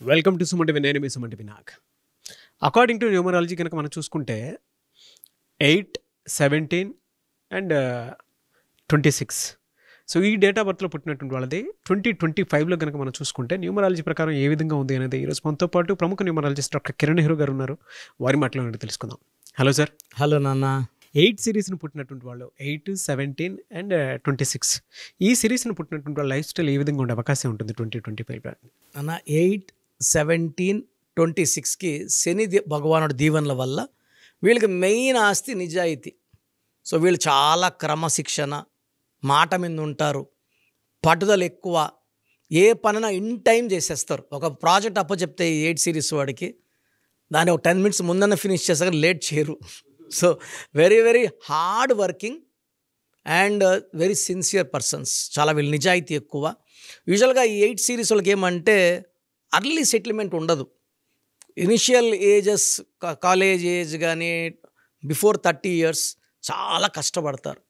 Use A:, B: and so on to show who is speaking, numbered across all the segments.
A: Welcome to Suman TV. నేను మీ Suman TV Nag. According to numerology కనుక మనం చూసుకుంటే 8, 17 అండ్ 26. సో ఈ డేట్ ఆఫ్ బర్త్లో పుట్టినటువంటి వాళ్ళది 2025లో కనుక మనం చూసుకుంటే న్యూమరాలజీ ప్రకారం ఏ విధంగా ఉంది అనేది ఈరోజు మనతో పాటు ప్రముఖ న్యూమరాలజిస్ట్ డాక్టర్ కిరణ్ నెహ్రూ గారు ఉన్నారు. వారి మాటలో తెలుసుకుందాం. Hello sir.
B: హలో నాన్న.
A: 8 సిరీస్ని పుట్టినటువంటి వాళ్ళు 8, 17 అండ్ 26 ఈ సిరీస్ని పుట్టినటువంటి వాళ్ళ లైఫ్ స్టైల్ ఏ విధంగా ఉండే అవకాశం ఉంటుంది 2025లో?
B: అన్న 8, 17, 26కి శని భగవానుడి దీవెనల వల్ల వీళ్ళకి మెయిన్ ఆస్తి నిజాయితీ. సో వీళ్ళు చాలా క్రమశిక్షణ, మాట మీద ఉంటారు, పట్టుదల ఎక్కువ, ఏ పనైనా ఇన్ టైం చేసేస్తారు. ఒక ప్రాజెక్ట్ అప్పచెప్తే 8 సిరీస్ వాడికి దాన్ని ఒక 10 minutes ముందన్న ఫినిష్ చేస్తారు, లేట్ చేయరు. So very very hard working and very sincere persons. చాలా వీళ్ళు నిజాయితీ ఎక్కువ. యూజువల్గా ఈ 8 సిరీస్ వాళ్ళకి ఏమంటే అర్లీ సెటిల్మెంట్ ఉండదు. ఇనిషియల్ ఏజెస్, కాలేజ్ ఏజ్ కానీ బిఫోర్ 30 years చాలా కష్టపడతారు.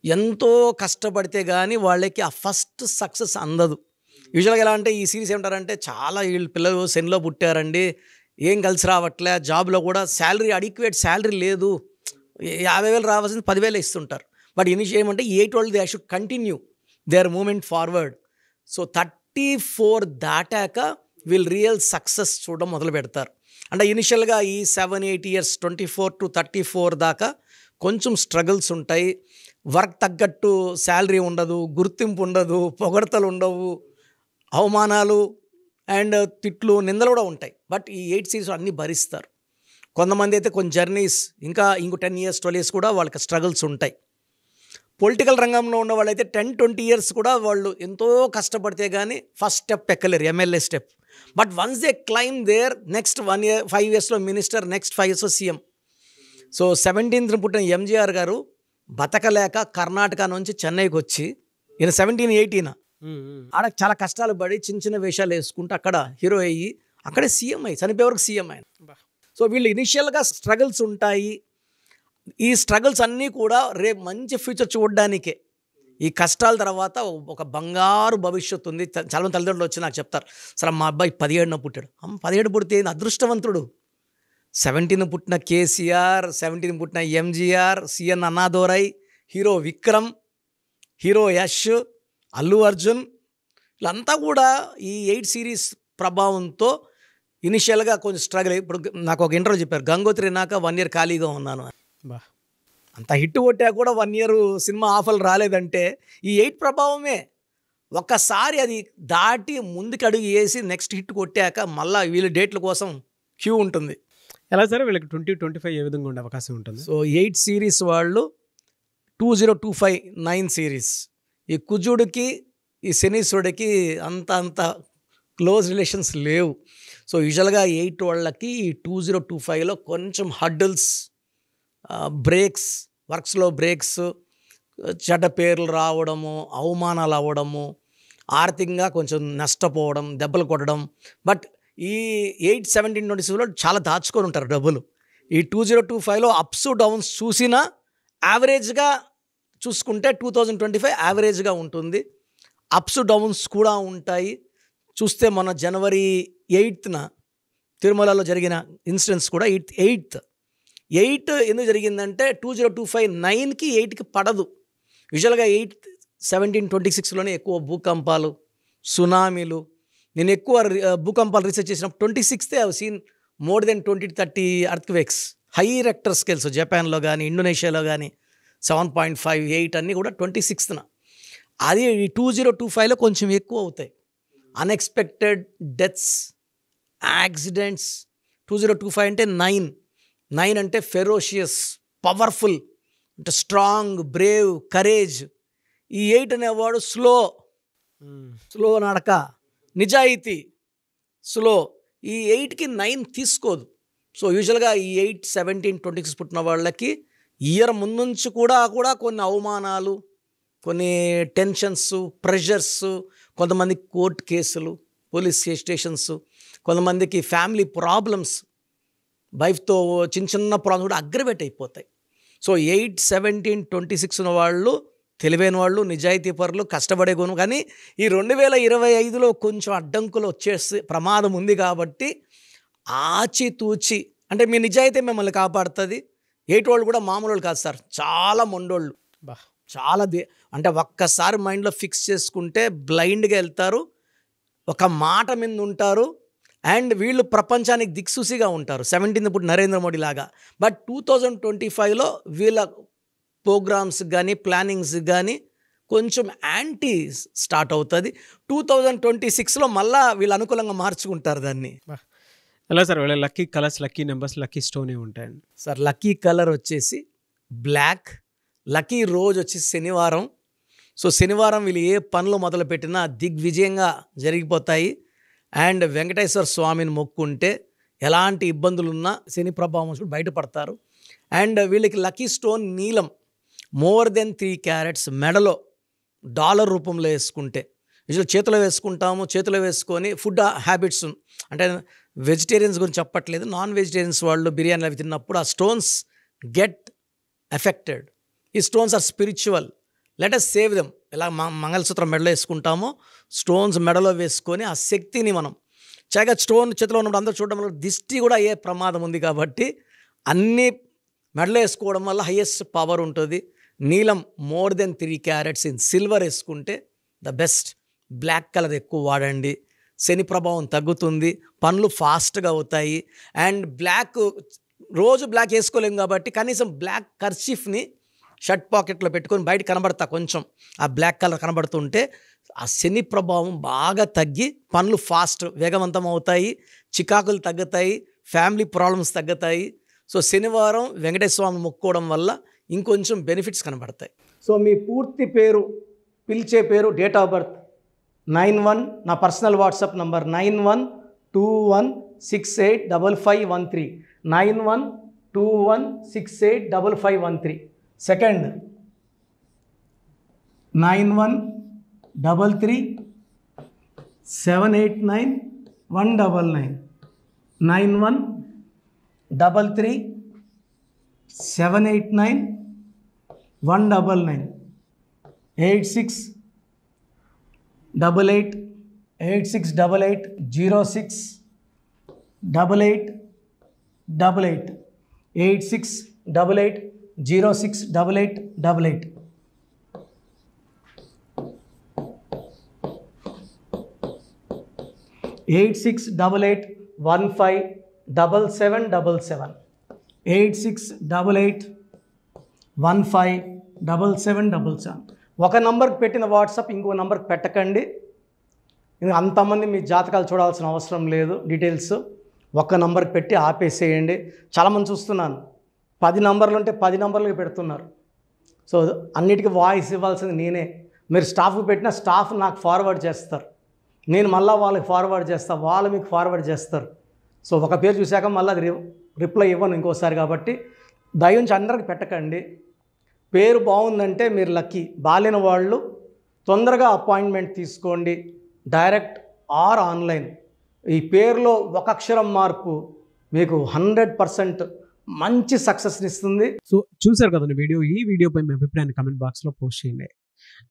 B: ఎంతో కష్టపడితే కానీ వాళ్ళకి ఆ ఫస్ట్ సక్సెస్ అందదు. యూజువల్గా ఎలా అంటే ఈ సిరీస్ ఏమంటారంటే చాలా వీళ్ళు పిల్లలు శనిలో పుట్టారండి, ఏం కలిసి రావట్లే, జాబ్లో కూడా శాలరీ అడిక్వేట్ శాలరీ లేదు, 50,000 రావాల్సింది 10,000 ఇస్తుంటారు. బట్ ఏమంటే 8 వాళ్ళు they should continue their moment forward. So 34 దాటాక వీళ్ళు రియల్ సక్సెస్ చూడడం మొదలు పెడతారు. అంటే ఇనిషియల్గా ఈ 7-8 years 24 to 34 దాకా కొంచెం స్ట్రగుల్స్ ఉంటాయి. వర్క్ తగ్గట్టు శాలరీ ఉండదు, గుర్తింపు ఉండదు, పొగడతలు ఉండవు, అవమానాలు అండ్ తిట్లు, నిందలు కూడా ఉంటాయి. బట్ ఈ 8 సిరీస్ అన్నీ భరిస్తారు. కొంతమంది అయితే కొన్ని జర్నీస్ ఇంకో 10 years 12 years కూడా వాళ్ళకి స్ట్రగుల్స్ ఉంటాయి. పొలిటికల్ రంగంలో ఉన్న వాళ్ళైతే 10-20 years కూడా వాళ్ళు ఎంతో కష్టపడితే కానీ ఫస్ట్ స్టెప్ ఎక్కలేరు, MLA step. But once they climb there next 1 year 5 yearsలో మినిస్టర్, నెక్స్ట్ 5 yearsలో సీఎం. సో 17th పుట్టిన ఎంజీఆర్ గారు బతకలేక కర్ణాటక నుంచి చెన్నైకి వచ్చి, ఈయన 17, 18 ఆడ చాలా కష్టాలు పడి చిన్న చిన్న వేషాలు వేసుకుంటూ అక్కడ హీరో అయ్యి అక్కడే సీఎం అయ్యి చనిపోయే వరకు సీఎం ఆయన. సో వీళ్ళు ఇనిషియల్గా స్ట్రగుల్స్ ఉంటాయి. ఈ స్ట్రగుల్స్ అన్నీ కూడా రేపు మంచి ఫ్యూచర్ చూడడానికే. ఈ కష్టాల తర్వాత ఒక బంగారు భవిష్యత్తు ఉంది. చాలామంది తల్లిదండ్రులు వచ్చి నాకు చెప్తారు, సరే మా అబ్బాయి 17న పుట్టాడు. 17 పుడితే అదృష్టవంతుడు. 17 పుట్టిన కేసీఆర్, 17 పుట్టిన ఎంజీఆర్, సిఎన్ అన్నాదోరై, హీరో విక్రమ్, హీరో యష్, అల్లు అర్జున్, వీళ్ళంతా కూడా ఈ 8 సిరీస్ ప్రభావంతో ఇనిషియల్గా కొంచెం స్ట్రగుల్. ఇప్పుడు నాకు ఒక ఇంటర్వ్యూ చెప్పారు, గంగోత్రి నాక 1 year ఖాళీగా ఉన్నాను. అంత హిట్ కొట్టా కూడా 1 year సినిమా ఆఫర్లు రాలేదంటే ఈ 8 ప్రభావమే. ఒక్కసారి అది దాటి ముందుకు అడుగు వేసి నెక్స్ట్ హిట్ కొట్టాక మళ్ళీ వీళ్ళ డేట్ల కోసం క్యూ ఉంటుంది.
A: ఎలా సరే వీళ్ళకి 2025 ఏ విధంగా ఉండే అవకాశం ఉంటుంది?
B: సో 8 సిరీస్ వాళ్ళు 2025 9 సిరీస్. ఈ కుజుడికి ఈ శనీశ్వరుడికి అంత క్లోజ్ రిలేషన్స్ లేవు. సో యూజువల్గా 8 వాళ్ళకి 2025లో కొంచెం హడ్డల్స్, బ్రేక్స్, వర్క్స్లో బ్రేక్స్, చెడ్డ పేర్లు రావడము, అవమానాలు అవ్వడము, ఆర్థికంగా కొంచెం నష్టపోవడం, దెబ్బలు కొట్టడం. బట్ ఈ 8, 17, 26లో చాలా దాచుకొని ఉంటారు డబ్బులు. ఈ 2025లో అప్స్ డౌన్స్ చూసినా యావరేజ్గా చూసుకుంటే 2025 యావరేజ్గా ఉంటుంది. అప్స్ డౌన్స్ కూడా ఉంటాయి. చూస్తే మొన్న January 8న తిరుమలలో జరిగిన ఇన్సిడెంట్స్ కూడా 8 ఎందుకు జరిగిందంటే 2025 9కి 8కి పడదు. యూజువల్గా 8, 17, 26లోనే ఎక్కువ భూకంపాలు, సునామీలు. నేను ఎక్కువ భూకంపాలు రీసెర్చ్ చేసినప్పుడు 26th I have seen more than 20-30 earthquakes, high Richter scales. జపాన్లో కానీ ఇండోనేషియాలో కానీ 7.5, 8 అన్నీ కూడా 26న. అది 2025లో కొంచెం ఎక్కువ అవుతాయి. Unexpected deaths, accidents. 2025 అంటే 9 అంటే ఫెరోషియస్, పవర్ఫుల్, అంటే స్ట్రాంగ్, బ్రేవ్, కరేజ్. ఈ 8 అనేవాడు స్లో నడక, నిజాయితీ, స్లో. ఈ 8కి 9 తీసుకోదు. సో యూజువల్గా ఈ 8, 17, 26 పుట్టిన వాళ్ళకి ఇయర్ ముందుంచి కూడా కొన్ని అవమానాలు, కొన్ని టెన్షన్స్, ప్రెషర్స్, కొంతమంది కోర్టు కేసులు, పోలీస్ స్టేషన్స్, కొంతమందికి ఫ్యామిలీ ప్రాబ్లమ్స్, వైఫ్తో చిన్న ప్రాబ్లమ్స్ కూడా అగ్రవేట్ అయిపోతాయి. సో 8, 17, 26 ఉన్న వాళ్ళు తెలివైన వాళ్ళు, నిజాయితీ పరులు, కష్టపడే గుణం. కానీ ఈ 2025లో కొంచెం అడ్డంకులు వచ్చేసి ప్రమాదం ఉంది కాబట్టి ఆచితూచి, అంటే మీ నిజాయితీ మిమ్మల్ని కాపాడుతుంది. ఏటోళ్ళు కూడా మామూలు వాళ్ళు కాదు సార్, చాలా మొండోళ్ళు,
A: బా
B: చాలా అంటే ఒక్కసారి మైండ్లో ఫిక్స్ చేసుకుంటే బ్లైండ్గా వెళ్తారు, ఒక మాట మీద ఉంటారు. అండ్ వీళ్ళు ప్రపంచానికి దిక్సూసిగా ఉంటారు 17th ఇప్పుడు నరేంద్ర మోడీ లాగా. బట్ 2025లో వీళ్ళ ప్రోగ్రామ్స్ కానీ ప్లానింగ్స్ కానీ కొంచెం యాంటీ స్టార్ట్ అవుతుంది. 2026లో మళ్ళీ వీళ్ళు అనుకూలంగా మార్చుకుంటారు దాన్ని.
A: ఎలా సార్ వీళ్ళ lucky colours, lucky numbers, lucky stone ఉంటాయండి?
B: సార్ లక్కీ కలర్ వచ్చేసి బ్లాక్, లక్కీ రోజు వచ్చి శనివారం. సో శనివారం వీళ్ళు ఏ పనులు మొదలుపెట్టినా దిగ్విజయంగా జరిగిపోతాయి. అండ్ వెంకటేశ్వర స్వామిని మొక్కుంటే ఎలాంటి ఇబ్బందులున్నా శని ప్రభావం బయటపడతారు. అండ్ వీళ్ళకి లక్కీ స్టోన్ నీలం, మోర్ దెన్ 3 క్యారెట్స్, మెడలో డాలర్ రూపంలో వేసుకుంటే. యూజువల్ చేతిలో వేసుకుంటాము, చేతిలో వేసుకొని ఫుడ్ హ్యాబిట్స్, అంటే వెజిటేరియన్స్ గురించి చెప్పట్లేదు, నాన్ వెజిటేరియన్స్ వాళ్ళు బిర్యానీ అవి తిన్నప్పుడు ఆ స్టోన్స్ గెట్ ఎఫెక్టెడ్. ఈ stones are spiritual, let us save them. ఎలా మంగళసూత్రం మెడలో వేసుకుంటామో స్టోన్స్ మెడలో వేసుకొని ఆ శక్తిని మనం చక్కగా, స్టోన్ చేతిలో ఉన్నప్పుడు అందరూ చూడడం వల్ల దిష్టి కూడా అయ్యే ప్రమాదం ఉంది కాబట్టి అన్నీ మెడలో వేసుకోవడం వల్ల హైయెస్ట్ పవర్ ఉంటుంది. నీలం more than 3 carats in silver వేసుకుంటే ద బెస్ట్. బ్లాక్ కలర్ ఎక్కువ వాడండి, శని ప్రభావం తగ్గుతుంది, పనులు ఫాస్ట్గా అవుతాయి. అండ్ బ్లాక్ రోజు బ్లాక్ వేసుకోలేము కాబట్టి కనీసం బ్లాక్ కర్చీఫ్ని షర్ట్ పాకెట్లో పెట్టుకొని బయట కనబడతా, కొంచెం ఆ బ్లాక్ కలర్ కనబడుతుంటే ఆ శని ప్రభావం బాగా తగ్గి పనులు ఫాస్ట్ వేగవంతం అవుతాయి, చికాకులు తగ్గుతాయి, ఫ్యామిలీ ప్రాబ్లమ్స్ తగ్గుతాయి. సో శనివారం వెంకటేశ్వర స్వామి మొక్కుకోవడం వల్ల ఇంకొంచెం బెనిఫిట్స్ కనబడతాయి. సో మీ పూర్తి పేరు, పిలిచే పేరు, డేట్ ఆఫ్ బర్త్ 91, నా personal WhatsApp number 9121685513, 9121685513. Second 9133789199, 9133789199, 8688068888, 8688068888. Eight 8688157777, 8688157777. ఒక నంబర్కి పెట్టిన వాట్సాప్ ఇంకో నంబర్కి పెట్టకండి. అంతమంది మీ జాతకాలు చూడాల్సిన అవసరం లేదు. డీటెయిల్స్ ఒక్క నంబర్కి పెట్టి ఆపేసేయండి. చాలామంది చూస్తున్నాను 10 నంబర్లు ఉంటే 10 నంబర్లకి పెడుతున్నారు. సో అన్నిటికీ వాయిస్ ఇవ్వాల్సింది నేనే. మీరు స్టాఫ్కి పెట్టిన స్టాఫ్ నాకు ఫార్వర్డ్ చేస్తారు, నేను మళ్ళీ వాళ్ళకి ఫార్వర్డ్ చేస్తాను, వాళ్ళు మీకు ఫార్వర్డ్ చేస్తారు. సో ఒక పేరు చూశాక మళ్ళీ అది రిప్లై ఇవ్వను ఇంకోసారి. కాబట్టి దయించి అందరికి పెట్టకండి. పేరు బాగుందంటే మీరు లక్కీ. బాలేని వాళ్ళు తొందరగా అపాయింట్మెంట్ తీసుకోండి, డైరెక్ట్ ఆర్ ఆన్లైన్. ఈ పేరులో ఒక అక్షరం మార్పు మీకు 100% మంచి సక్సెస్ని ఇస్తుంది.
A: సో చూసారు కదండి వీడియో. ఈ వీడియోపై మీ అభిప్రాయాన్ని కామెంట్ బాక్స్లో పోస్ట్ చేయండి.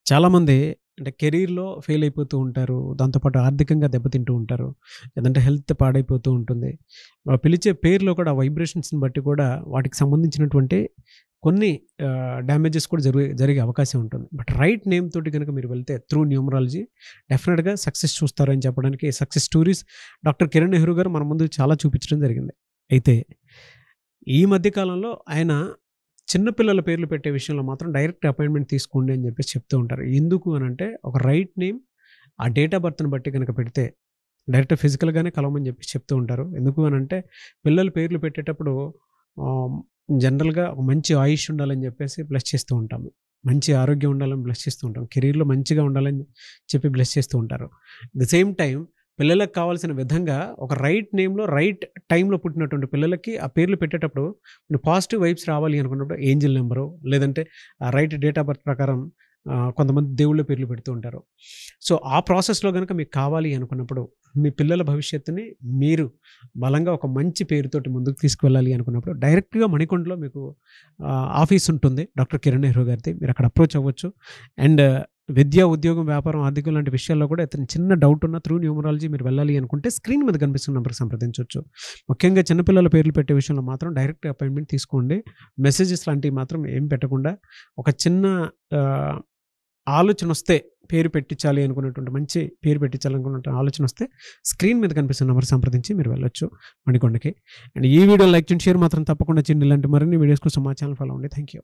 A: చాలామంది అంటే కెరీర్లో ఫెయిల్ అయిపోతూ ఉంటారు, దాంతోపాటు ఆర్థికంగా దెబ్బతింటూ ఉంటారు, లేదంటే హెల్త్ పాడైపోతూ ఉంటుంది. పిలిచే పేరులో కూడా వైబ్రేషన్స్ని బట్టి కూడా వాటికి సంబంధించినటువంటి కొన్ని డ్యామేజెస్ కూడా జరిగే అవకాశం ఉంటుంది. బట్ రైట్ నేమ్ తోటి కనుక మీరు వెళ్తే త్రూ న్యూమరాలజీ డెఫినెట్గా సక్సెస్ చూస్తారని చెప్పడానికి success stories doctor Kiran Nehru గారు మన ముందు చాలా చూపించడం జరిగింది. అయితే ఈ మధ్యకాలంలో ఆయన చిన్నపిల్లల పేర్లు పెట్టే విషయంలో మాత్రం డైరెక్ట్ అపాయింట్మెంట్ తీసుకోండి అని చెప్పేసి చెప్తూ ఉంటారు. ఎందుకు అని అంటే ఒక రైట్ నేమ్ ఆ డేట్ ఆఫ్ బర్త్ని బట్టి కనుక పెడితే డైరెక్ట్ ఫిజికల్గానే కలవమని చెప్పేసి చెప్తూ ఉంటారు. ఎందుకు అని అంటే పిల్లల పేర్లు పెట్టేటప్పుడు జనరల్గా ఒక మంచి ఆయుష్ ఉండాలని చెప్పేసి బ్లెస్ చేస్తూ ఉంటాము, మంచి ఆరోగ్యం ఉండాలని బ్లెస్ చేస్తూ ఉంటాం, కెరీర్లో మంచిగా ఉండాలని చెప్పి బ్లెస్ చేస్తూ ఉంటారు. ద సేమ్ టైం పిల్లలకు కావాల్సిన విధంగా ఒక రైట్ నేమ్లో రైట్ టైంలో పుట్టినటువంటి పిల్లలకి ఆ పేర్లు పెట్టేటప్పుడు పాజిటివ్ వైబ్స్ రావాలి అనుకున్నప్పుడు ఏంజిల్ నెంబరు లేదంటే రైట్ డేట్ ఆఫ్ బర్త్ ప్రకారం కొంతమంది దేవుళ్ళ పేర్లు పెడుతూ ఉంటారు. సో ఆ ప్రాసెస్లో కనుక మీకు కావాలి అనుకున్నప్పుడు, మీ పిల్లల భవిష్యత్తుని మీరు బలంగా ఒక మంచి పేరుతోటి ముందుకు తీసుకువెళ్ళాలి అనుకున్నప్పుడు, డైరెక్ట్గా మణికొండలో మీకు ఆఫీస్ ఉంటుంది డాక్టర్ కిరణ్ నెహ్రూ గారిది. మీరు అక్కడ అప్రోచ్ అవ్వచ్చు. అండ్ విద్య, ఉద్యోగం, వ్యాపారం, ఆర్థికం లాంటి విషయాల్లో కూడా ఏదైనా చిన్న డౌట్ ఉన్న త్రూ న్యూమరాలజీ మీరు వెళ్ళాలి అనుకుంటే స్క్రీన్ మీద కనిపిస్తున్న నెంబర్కి సంప్రదించవచ్చు. ముఖ్యంగా చిన్నపిల్లల పేర్లు పెట్టే విషయంలో మాత్రం డైరెక్ట్ అపాయింట్మెంట్ తీసుకోండి. మెసేజెస్ లాంటివి మాత్రం ఏం పెట్టకుండా, ఒక చిన్న ఆలోచన వస్తే పేరు పెట్టించాలి అనుకున్నటువంటి, మంచి పేరు పెట్టించాలనుకున్న ఆలోచన వస్తే స్క్రీన్ మీద కనిపిస్తున్న నెంబర్ సంప్రదించి మీరు వెళ్ళొచ్చు మణికొండకి. అండ్ ఈ వీడియో లైక్ చేయండి, షేర్ మాత్రం తప్పకుండా చేయండి. ఇలాంటి మరిన్ని వీడియోస్ కోసం మా ఛానల్ ఫాలో అవ్వండి. Thank you.